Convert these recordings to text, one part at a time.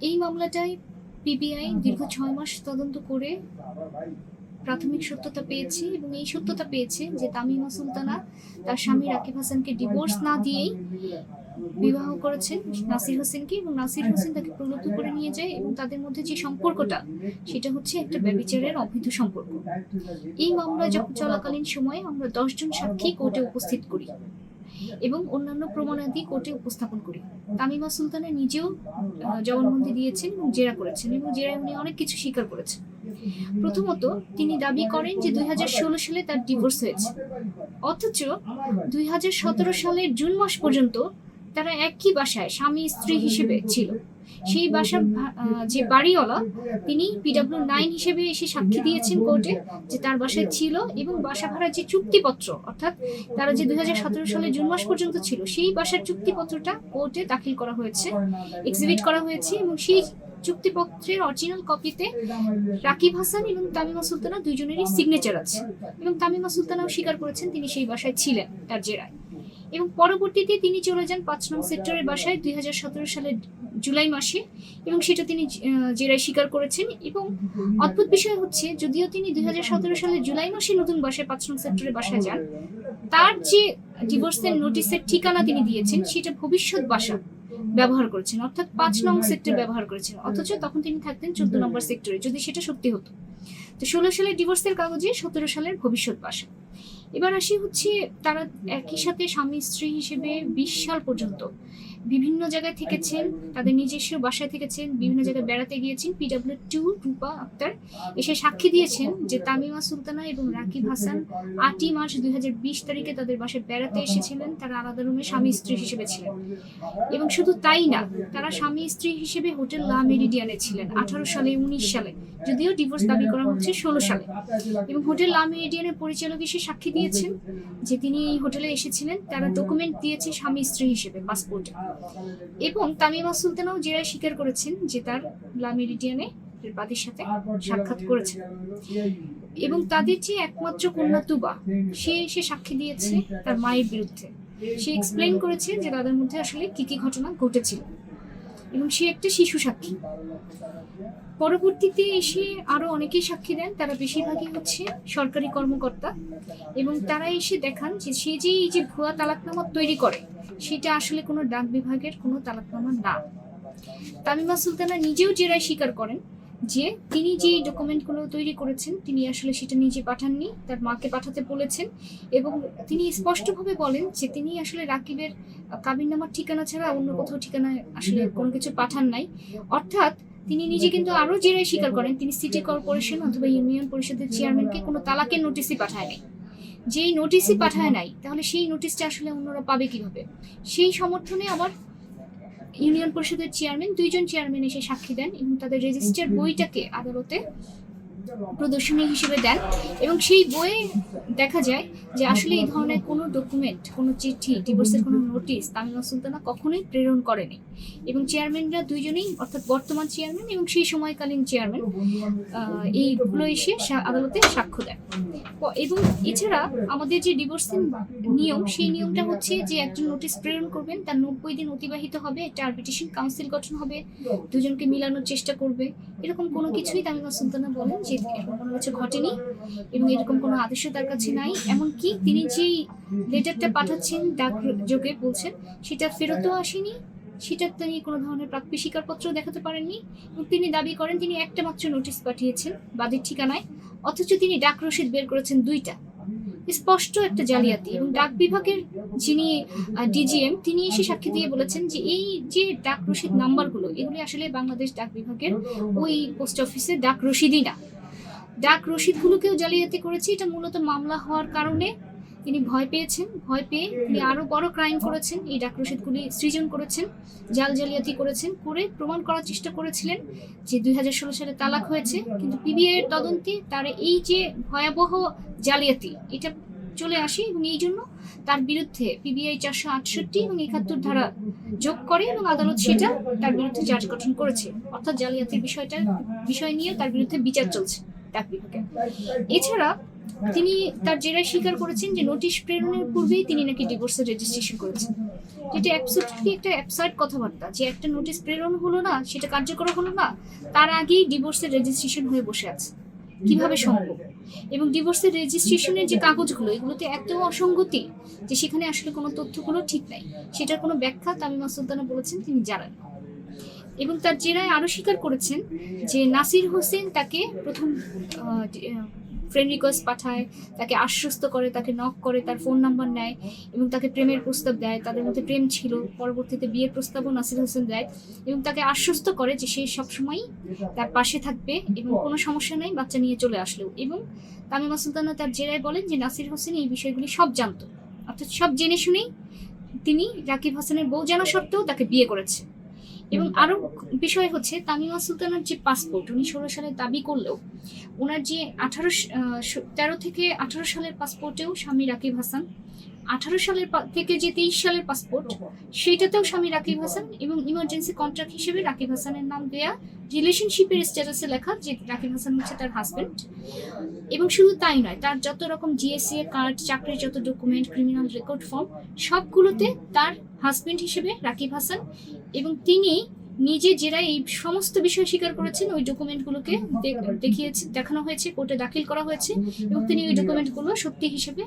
এই মামলাটায় পিবিআই দীর্ঘ ৬ মাস তদন্ত করে প্রাথমিক সত্যতা পেয়েছে এবং এই সত্যতা পেয়েছে যে তামিমা সুলতানা তার স্বামী রাকিব হাসানকে ডিভোর্স না দিয়েই বিবাহ করেছেন নাসির হোসেনকে, এবং নাসির হোসেন তাকে প্রলুব্ধ করে নিয়ে যায় এবং তাদের মধ্যে যে সম্পর্কটা সেটা হচ্ছে একটা ব্যভিচারের অবৈধ সম্পর্ক। এই মামলা যখন চলাকালীন সময়ে আমরা 10 জন সাক্ষী কোর্টে উপস্থিত করি এবং অন্যান্য প্রমাণাদি কোর্টে উপস্থাপন করি। তামিমা সুলতানা নিজেও জবানবন্দি দিয়েছেন এবং জেরা করেছেন এবং জেরায় উনি অনেক কিছু স্বীকার করেছেন। প্রথমত তিনি দাবি করেন যে 2016 সালে তার ডিভোর্স হয়েছে, অথচ 2017 সালের জুন মাস পর্যন্ত তারা একই বাসায় স্বামী স্ত্রী হিসেবে ছিল। সেই বাসার যে বাড়িওয়ালা তিনি PW9 হিসেবে এসে সাক্ষী দিয়েছেন কোর্টে যে তার বাসায় ছিল, এবং বাসা ভাড়ার যে চুক্তিপত্র অর্থাৎ তারা যে 2017 সালের জুন মাস পর্যন্ত ছিল সেই বাসার চুক্তিপত্রটা কোর্টে দাখিল করা হয়েছে, এক্সিবিট করা হয়েছে, এবং সেই চুক্তিপত্রের অরিজিনাল কপিতে রাকিব হাসান এবং তামিমা সুলতানা দুইজনেরই সিগনেচার আছে, এবং তামিমা সুলতানাও স্বীকার করেছেন তিনি সেই বাসায় ছিলেন তার জেরায়। এবং পরবর্তীতে তিনি চলে যান 5 নং সেক্টরের বাসায় 2017 সালের জুলাই মাসে, এবং সেটা তিনি জেরায় স্বীকার করেছেন। এবং অদ্ভুত বিষয় হচ্ছে যদিও তিনি 2017 সালের জুলাই মাসে নতুন বাসায় 5 নং সেক্টরের বাসায় যান, তার যে ডিভোর্সের নোটিশের ঠিকানা তিনি দিয়েছেন সেটা ভবিষ্যৎ বাসা ব্যবহার করেছেন, অর্থাৎ 5 নং সেক্টর ব্যবহার করেছেন, অথচ তখন তিনি থাকতেন 14 নম্বর সেক্টরে, যদি সেটা সত্যি হতো। তো 16 সালের ডিভোর্সের কাগজে 17 সালের ভবিষ্যৎ বাসা। এবার আসি হচ্ছে তারা একই সাথে স্বামী স্ত্রী হিসেবে 20 সাল পর্যন্ত বিভিন্ন জায়গায় থেকেছেন, তাদের নিজস্ব বাসায় থেকেছেন, বিভিন্ন জায়গায় বেড়াতে গিয়েছেন। PW2 রূপা আক্তার এসে সাক্ষী দিয়েছেন যে তামিমা সুলতানা এবং রাকিব হাসান 8ই মার্চ 2020 তারিখে তাদের বাসায় বেড়াতে এসেছিলেন, তারা আলাদা রুমে স্বামী স্ত্রী হিসেবে ছিলেন। এবং শুধু তাই না, তারা স্বামী স্ত্রী হিসেবে হোটেল লা মেরিডিয়ানে ছিলেন 18 সালে, 19 সালে, যদিও ডিভোর্স দাবি করা হচ্ছে 16 সালে। এবং হোটেল লা মেরিডিয়ানের পরিচালক এসে সাক্ষী দিয়েছেন যে তিনি এই হোটেলে এসেছিলেন, তারা ডকুমেন্ট দিয়েছে স্বামী স্ত্রী হিসেবে পাসপোর্টে। এবং তামিমা সুলতানাও জেরায় স্বীকার করেছেন যে তার লা মেরিডিয়ানে বাদীর সাথে সাক্ষাৎ করেছেন। এবং তাদের যে একমাত্র কন্যা তুবা, সে এসে সাক্ষী দিয়েছে তার মায়ের বিরুদ্ধে। সে এক্সপ্লেইন করেছে যে তাদের মধ্যে আসলে কি কি ঘটনা ঘটেছিল, এবং সে একটা শিশু সাক্ষী। পরবর্তীতে এসে আরো অনেকেই সাক্ষী দেন, তারা বেশিরভাগই হচ্ছে সরকারি কর্মকর্তা, এবং তারা এসে দেখান যে সে যে এই যে ভুয়া তালাকনামা তৈরি করে সেটা আসলে কোনো ডাক বিভাগের কোনো তালাকনামা না। তামিমা সুলতানা নিজেও জেরায় স্বীকার করেন যে তিনি যে ডকুমেন্টগুলো তৈরি করেছেন তিনি আসলে সেটা নিজে পাঠাননি, তার মাকে পাঠাতে বলেছেন। এবং তিনি স্পষ্টভাবে বলেন যে তিনি আসলে রাকিবের কাবিননামার ঠিকানা ছাড়া অন্য কোথাও ঠিকানা আসলে কোনো কিছু পাঠান নাই। অর্থাৎ তিনি নিজে কিন্তু আরো জেরায় স্বীকার করেন তিনি সিটি কর্পোরেশন অথবা ইউনিয়ন পরিষদের চেয়ারম্যানকে কোনো তালাকের নোটিশই পাঠায় নাই। যেই নোটিশই পাঠায় নাই তাহলে সেই নোটিশটা আসলে অন্যরা পাবে কিভাবে? সেই সমর্থনে আবার ইউনিয়ন পরিষদের চেয়ারম্যান, 2 জন চেয়ারম্যান এসে সাক্ষী দেন এবং তাদের রেজিস্টার বইটাকে আদালতে প্রদর্শনী হিসেবে দেন। এবং সেই বইয়ে দেখা যায় যে আসলে এই ধরনের কোনো ডকুমেন্ট, কোনো চিঠি, ডিভোর্সের কোনো নোটিশ তামিমা সুলতানা কখনোই প্রেরণ করেনি। এবং চেয়ারম্যানরা 2 জনেই, অর্থাৎ বর্তমান চেয়ারম্যান এবং সেই সময়কালীন চেয়ারম্যান, এইগুলো এসে আদালতে সাক্ষ্য দেন। এবং এছাড়া আমাদের যে ডিভোর্সের নিয়ম, সেই নিয়মটা হচ্ছে যে একজন নোটিশ প্রেরণ করবেন, তার 90 দিন অতিবাহিত হবে, একটা আরবিট্রেশন কাউন্সিল গঠন হবে, 2 জনকে মিলানোর চেষ্টা করবে। এরকম কোনো কিছুই তামিমা সুলতানা বলেন যে এরকম কোনো কিছু ঘটেনি এবং এরকম কোনো আদেশও তার কাছে নাই। এমনকি তিনি যেই লেটারটা পাঠাচ্ছেন ডাক যোগে বলছেন সেটা ফেরতও আসেনি, সেটা তিনি কোনো ধরনের প্রাপ্তি স্বীকারপত্র দেখাতে পারেননি। এবং তিনি দাবি করেন তিনি একটা মাত্র নোটিশ পাঠিয়েছেন বাদীর ঠিকানায়, অথচ তিনি ডাক রসিদ বের করেছেন 2টা। স্পষ্ট একটা জালিয়াতি। এবং ডাক বিভাগের যিনি ডিজিএম তিনি এসে সাক্ষী দিয়ে বলেছেন যে এই যে ডাক রসিদ নাম্বারগুলো এগুলি আসলে বাংলাদেশ ডাক বিভাগের ওই পোস্ট অফিসে ডাক রসিদই না, ডাক রসিদগুলোকেও জালিয়াতি করেছে। এটা মূলত মামলা হওয়ার কারণে তিনি ভয় পেয়েছেন, ভয় পেয়ে তিনি আরো বড় ক্রাইম করেছেন, এই ডাক রসিদগুলি সৃজন করেছেন, জালিয়াতি করেছেন, করে প্রমাণ করার চেষ্টা করেছিলেন যে 2016 সালে তালাক হয়েছে। কিন্তু পিবিআই এর তদন্তে তার এই যে ভয়াবহ জালিয়াতি এটা চলে আসে এবং এই জন্য তার বিরুদ্ধে পিবিআই 468 এবং 71 ধারা যোগ করে এবং আদালত সেটা তার বিরুদ্ধে চার্জ গঠন করেছে। অর্থাৎ জালিয়াতির বিষয় নিয়ে তার বিরুদ্ধে বিচার চলছে ডাক বিভাগে। এছাড়া তিনি তার জেরায় স্বীকার করেছেন যে নোটিশ প্রেরণের পূর্বেই তিনি নাকি ডিভোর্সের রেজিস্ট্রেশন করেছেন। যেটা অ্যাবসলিউটলি একটা অ্যাবসার্ড কথাবার্তা, যে একটা নোটিশ প্রেরণ হলো না, সেটা কার্যকর হলো না, তার আগেই ডিভোর্সের রেজিস্ট্রেশন হয়ে বসে আছে। কিভাবে সম্ভব? এবং ডিভোর্সের রেজিস্ট্রেশনের যে কাগজগুলো, এগুলোতে এত অসঙ্গতি যে সেখানে আসলে কোনো তথ্যগুলো ঠিক নাই, সেটার কোনো ব্যাখ্যা তামিমা সুলতানা বলেছেন তিনি জানেন। এবং তার জেরায় আরো স্বীকার করেছেন যে নাসির হোসেন তাকে প্রথম ফ্রেন্ড রিকোয়েস্ট পাঠায়, তাকে আশ্বস্ত করে, তাকে নক করে, তার ফোন নাম্বার নেয় এবং তাকে প্রেমের প্রস্তাব দেয়। তাদের মধ্যে প্রেম ছিল, পরবর্তীতে বিয়ের প্রস্তাবও নাসির হোসেন দেয় এবং তাকে আশ্বস্ত করে যে সে সবসময় তার পাশে থাকবে এবং কোনো সমস্যা নেই বাচ্চা নিয়ে চলে আসলেও। এবং তামিমা সুলতানা তার জেরায় বলেন যে নাসির হোসেন এই বিষয়গুলি সব জানতো, অর্থাৎ সব জেনে শুনেই তিনি রাকিব হাসানের বউ জানা সত্ত্বেও তাকে বিয়ে করেছে। এবং আরো বিষয় হচ্ছে তামিমা সুলতানার যে পাসপোর্ট উনি 16 সালে দাবি করলেও ওনার যে 13 থেকে 18 সালের পাসপোর্টেও স্বামী রাকিব হাসান, 18 সালের থেকে যে 23 সালের পাসপোর্ট সেইটাতেও স্বামী রাকিব হাসান এবং ইমার্জেন্সি কন্ট্রাক্ট হিসেবে রাকিব হাসানের নাম দেয়া, রিলেশনশিপের স্ট্যাটাসে লেখা যে রাকিব হাসান হচ্ছে তার হাজবেন্ড। এবং শুধু তাই নয়, তার যত রকম জিএসসি কার্ড, চাকরির যত ডকুমেন্ট, ক্রিমিনাল রেকর্ড ফর্ম, সবগুলোতে তার হাজবেন্ড হিসেবে রাকিব হাসান। এবং তিনি নিজে জেরায় এই সমস্ত বিষয় স্বীকার করেছেন। ওই ডকুমেন্টগুলোকে দেখানো হয়েছে, কোর্টে দাখিল করা হয়েছে এবং তিনি ওই ডকুমেন্টগুলো সত্যি হিসেবে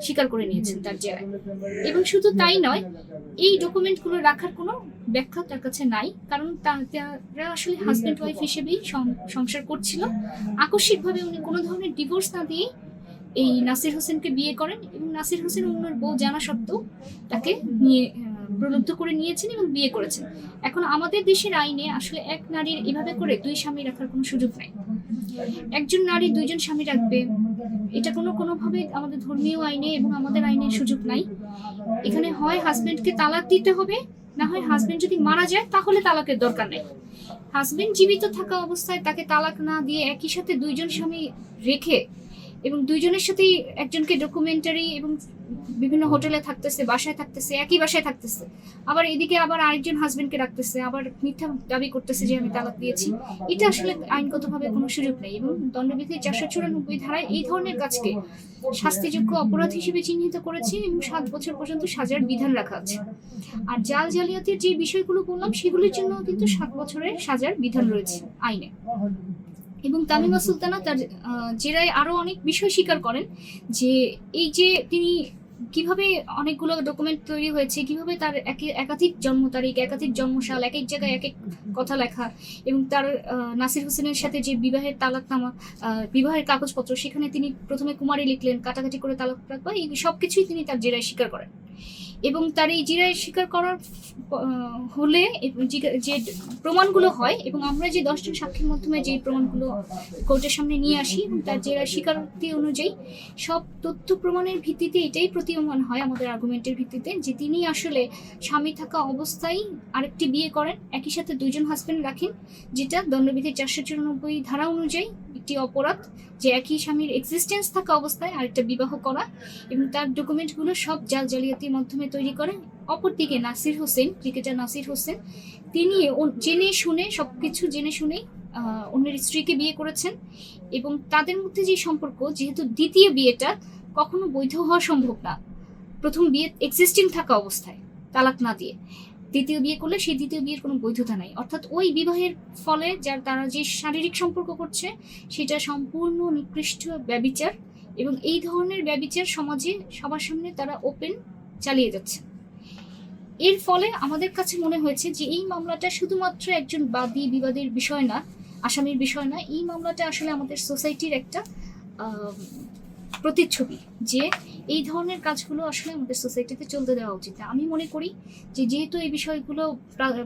স্বীকার করে নিয়েছেন তার জেরায়। এবং শুধু তাই নয়, এই ডকুমেন্টগুলো রাখার কোনো ব্যাখ্যা তার কাছে নাই, কারণ তারা আসলে হাজব্যান্ড ওয়াইফ হিসেবেই সংসার করছিল। আকস্মিকভাবে উনি কোনো ধরনের ডিভোর্স না দিয়ে এই নাসির হোসেনকে বিয়ে করেন এবং নাসির হোসেন ওনার বউ জানা সত্ত্বেও তাকে নিয়ে প্রলুব্ধ করে নিয়েছেন এবং বিয়ে করেছেন। এখন আমাদের দেশের আইনে আসলে এক নারীর এভাবে করে দুই স্বামী রাখার কোনো সুযোগ নাই। একজন নারী দুইজন স্বামী রাখবে, এটা কোনোভাবে আমাদের ধর্মীয় আইনে এবং আমাদের আইনে সুযোগ নাই। এখানে হয় হাজবেন্ডকে তালাক দিতে হবে, না হয় হাজবেন্ড যদি মারা যায় তাহলে তালাকের দরকার নেই। হাজবেন্ড জীবিত থাকা অবস্থায় তাকে তালাক না দিয়ে একই সাথে দুইজন স্বামী রেখে এবং দুইজনের সাথেই একজনকে ডকুমেন্টারি এবং বিভিন্ন হোটেলে থাকতেছে, বাসায় থাকতেছে, একই বাসায় থাকতেছে, আবার এদিকে আবার আরেকজন হাজবেন্ডকে রাখতেছে, আবার মিথ্যা দাবি করতেছে যে আমি তালাক দিয়েছি, এটা আসলে আইনগতভাবে কোনো সুযোগ নেই। এবং দণ্ডবিধির 494 ধারায় এই ধরনের কাজকে শাস্তিযোগ্য অপরাধ হিসেবে চিহ্নিত করেছে এবং 7 বছর পর্যন্ত সাজার বিধান রাখা আছে। আর জাল জালিয়াতির যে বিষয়গুলো বললাম সেগুলির জন্য কিন্তু 7 বছরের সাজার বিধান রয়েছে আইনে। এবং তামিমা সুলতানা তার জেরায় আরো অনেক বিষয় স্বীকার করেন, যে এই যে তিনি কিভাবে অনেকগুলো ডকুমেন্ট তৈরি হয়েছে, কিভাবে তার একাধিক জন্ম তারিখ, একাধিক জন্মসাল, এক এক জায়গায় এক এক কথা লেখা, এবং তার নাসির হোসেনের সাথে যে বিবাহের তালাকনামা, বিবাহের কাগজপত্র, সেখানে তিনি প্রথমে কুমারী লিখলেন, কাটাকাটি করে তালাক রাখবা, এই সবকিছুই তিনি তার জেরায় স্বীকার করেন। এবং তার এই জেরায় স্বীকার করার হলে যে প্রমাণগুলো হয়, এবং আমরা যে 10 জন সাক্ষীর মাধ্যমে যে প্রমাণগুলো কোর্টের সামনে নিয়ে আসি এবং তার জেরার স্বীকারোক্তি অনুযায়ী সব তথ্য প্রমাণের ভিত্তিতে এটাই প্রতীয়মান হয় আমাদের আর্গুমেন্টের ভিত্তিতে, যে তিনি আসলে স্বামী থাকা অবস্থায় আরেকটি বিয়ে করেন, একই সাথে দুইজন হাজবেন্ড রাখেন, যেটা দণ্ডবিধির 494 ধারা অনুযায়ী একটি অপরাধ, যে একই স্বামীর এক্সিস্টেন্স থাকা অবস্থায় আরেকটা বিবাহ করা, এবং তার ডকুমেন্টগুলো সব জাল জালিয়াতির মাধ্যমে তৈরি করে। অপরদিকে নাসির হোসেন, ক্রিকেটার নাসির হোসেন, তিনি জেনে শুনে সবকিছু জেনে শুনে অন্যের স্ত্রীকে বিয়ে করেছেন এবং তাদের মধ্যে যে সম্পর্ক, যেহেতু দ্বিতীয় বিয়েটা কখনো বৈধ হওয়া সম্ভব না প্রথম বিয়ে এক্সিস্টিং থাকা অবস্থায় তালাক না দিয়ে, দ্বিতীয় বিয়ে করলে সেই দ্বিতীয় বিয়ের কোনো বৈধতা নাই। অর্থাৎ ওই বিবাহের ফলে তারা যে শারীরিক সম্পর্ক করছে সেটা সম্পূর্ণ নিকৃষ্ট ব্যভিচার, এবং এই ধরনের ব্যভিচার সমাজে সবার সামনে তারা ওপেন চালিয়ে যাচ্ছে। এর ফলে আমাদের কাছে মনে হয়েছে যে এই মামলাটা শুধুমাত্র একজন বাদী বিবাদের বিষয় না, আসামির বিষয় না, এই মামলাটা আসলে আমাদের সোসাইটির একটা প্রতিচ্ছবি, যে এই ধরনের কাজগুলো আসলে আমাদের সোসাইটিতে চলতে দেওয়া উচিত না। আমি মনে করি যে যেহেতু এই বিষয়গুলো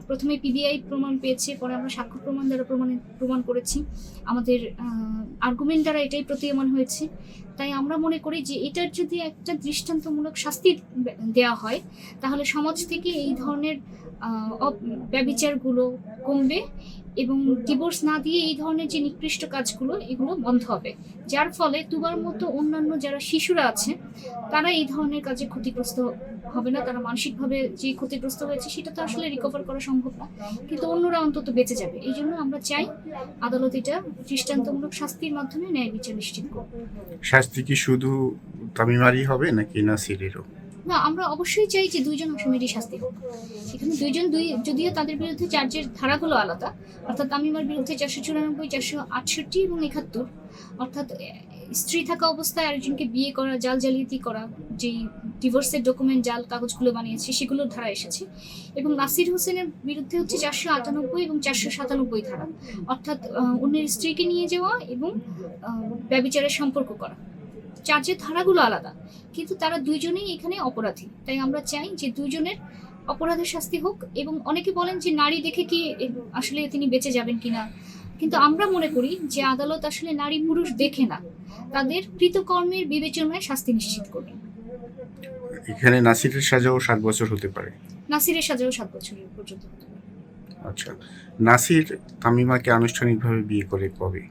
প্রথমে পিবিআই প্রমাণ পেয়েছে, পরে আমরা সাক্ষ্য প্রমাণ দ্বারা প্রমাণ করেছি, আমাদের আর্গুমেন্ট দ্বারা এটাই প্রতীয়মান হয়েছে, তাই আমরা মনে করি যে এটার যদি একটা দৃষ্টান্তমূলক শাস্তি দেওয়া হয় তাহলে সমাজ থেকে এই ধরনের ব্যভিচারগুলো কমবে এবং ডিভোর্স না দিয়ে এই ধরনের যে নিকৃষ্ট কাজগুলো এগুলো বন্ধ হবে, যার ফলে তুবার মতো অন্যান্য যারা শিশুরা আছে তারা এই ধরনের কাজে ক্ষতিগ্রস্ত হবে না। তারা মানসিকভাবে যে ক্ষতিগ্রস্ত হয়েছে সেটা তো আসলে রিকভার করা সম্ভব না, কিন্তু অন্যরা অন্তত বেঁচে যাবে। এই জন্য আমরা চাই আদালত এটা দৃষ্টান্তমূলক শাস্তির মাধ্যমে ন্যায় বিচার নিশ্চিত করবে। শাস্তি কি শুধু তামিমারই হবে নাকি নাসিরেরও? না, আমরা অবশ্যই চাই যে দুইজন আসামিরই শাস্তি হোক। এখানে যদিও তাদের বিরুদ্ধে চার্জের ধারাগুলো আলাদা, অর্থাৎ তামিমার বিরুদ্ধে 494, 468 এবং 71, অর্থাৎ স্ত্রী থাকা অবস্থায় আরেকজনকে বিয়ে করা, জাল জালিয়াতি করা, যেই ডিভোর্সের ডকুমেন্ট জাল কাগজগুলো বানিয়েছে সেগুলোর ধারা এসেছে। এবং নাসির হোসেনের বিরুদ্ধে হচ্ছে 498 এবং 497 ধারা, অর্থাৎ অন্যের স্ত্রীকে নিয়ে যাওয়া এবং ব্যভিচারের সম্পর্ক করা। চার্জের ধারাগুলো আলাদা, কিন্তু তারা দুইজনেই এখানে অপরাধী। তাই আমরা চাই যে দুইজনের অপরাধের শাস্তি হোক। এবং অনেকে বলেন যে নারী দেখে কি আসলে তিনি বেঁচে যাবেন কিনা, কিন্তু আমরা মনে করি যে আদালত আসলে নারী পুরুষ দেখে না, তাদের কৃতকর্মের বিবেচনায় শাস্তি নিশ্চিত করবে। এখানে নাসিরের সাজাও 7 বছর হতে পারে। নাসিরের সাজাও 7 বছরের পর্যন্ত হতে পারে। আচ্ছা, নাসির তামিমাকে আনুষ্ঠানিকভাবে বিয়ে করে কবে,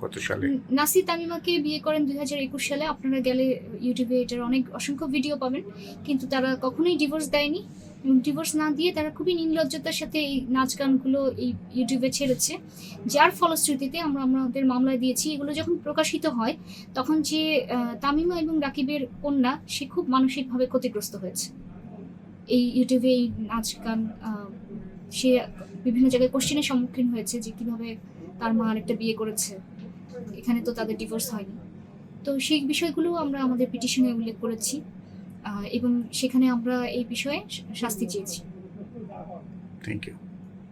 কত সালে? নাসির তামিমাকে বিয়ে করেন 2021 সালে। আপনারা গেলে ইউটিউবে এটার অসংখ্য ভিডিও পাবেন। কিন্তু তারা কখনোই ডিভোর্স দেয়নি, এবং ডিভোর্স না দিয়ে তারা খুবই নির্লজ্জতার সাথে এই নাচ গানগুলো এই ইউটিউবে ছেড়েছে, যার ফলশ্রুতিতে আমরা আমাদের মামলায় দিয়েছি। এগুলো যখন প্রকাশিত হয় তখন যে তামিমা এবং রাকিবের কন্যা, সে খুব মানসিকভাবে ক্ষতিগ্রস্ত হয়েছে। এই ইউটিউবে এই নাচ গান সে বিভিন্ন জায়গায় কোশ্চেনের সম্মুখীন হয়েছে যে কিভাবে তার মা আরেকটা বিয়ে করেছে, এখানে তো তাদের ডিভোর্স হয়নি। তো সেই বিষয়গুলো আমরা আমাদের পিটিশনে উল্লেখ করেছি, এবং সেখানে আমরা এই বিষয়ে শাস্তি চেয়েছি। Thank you.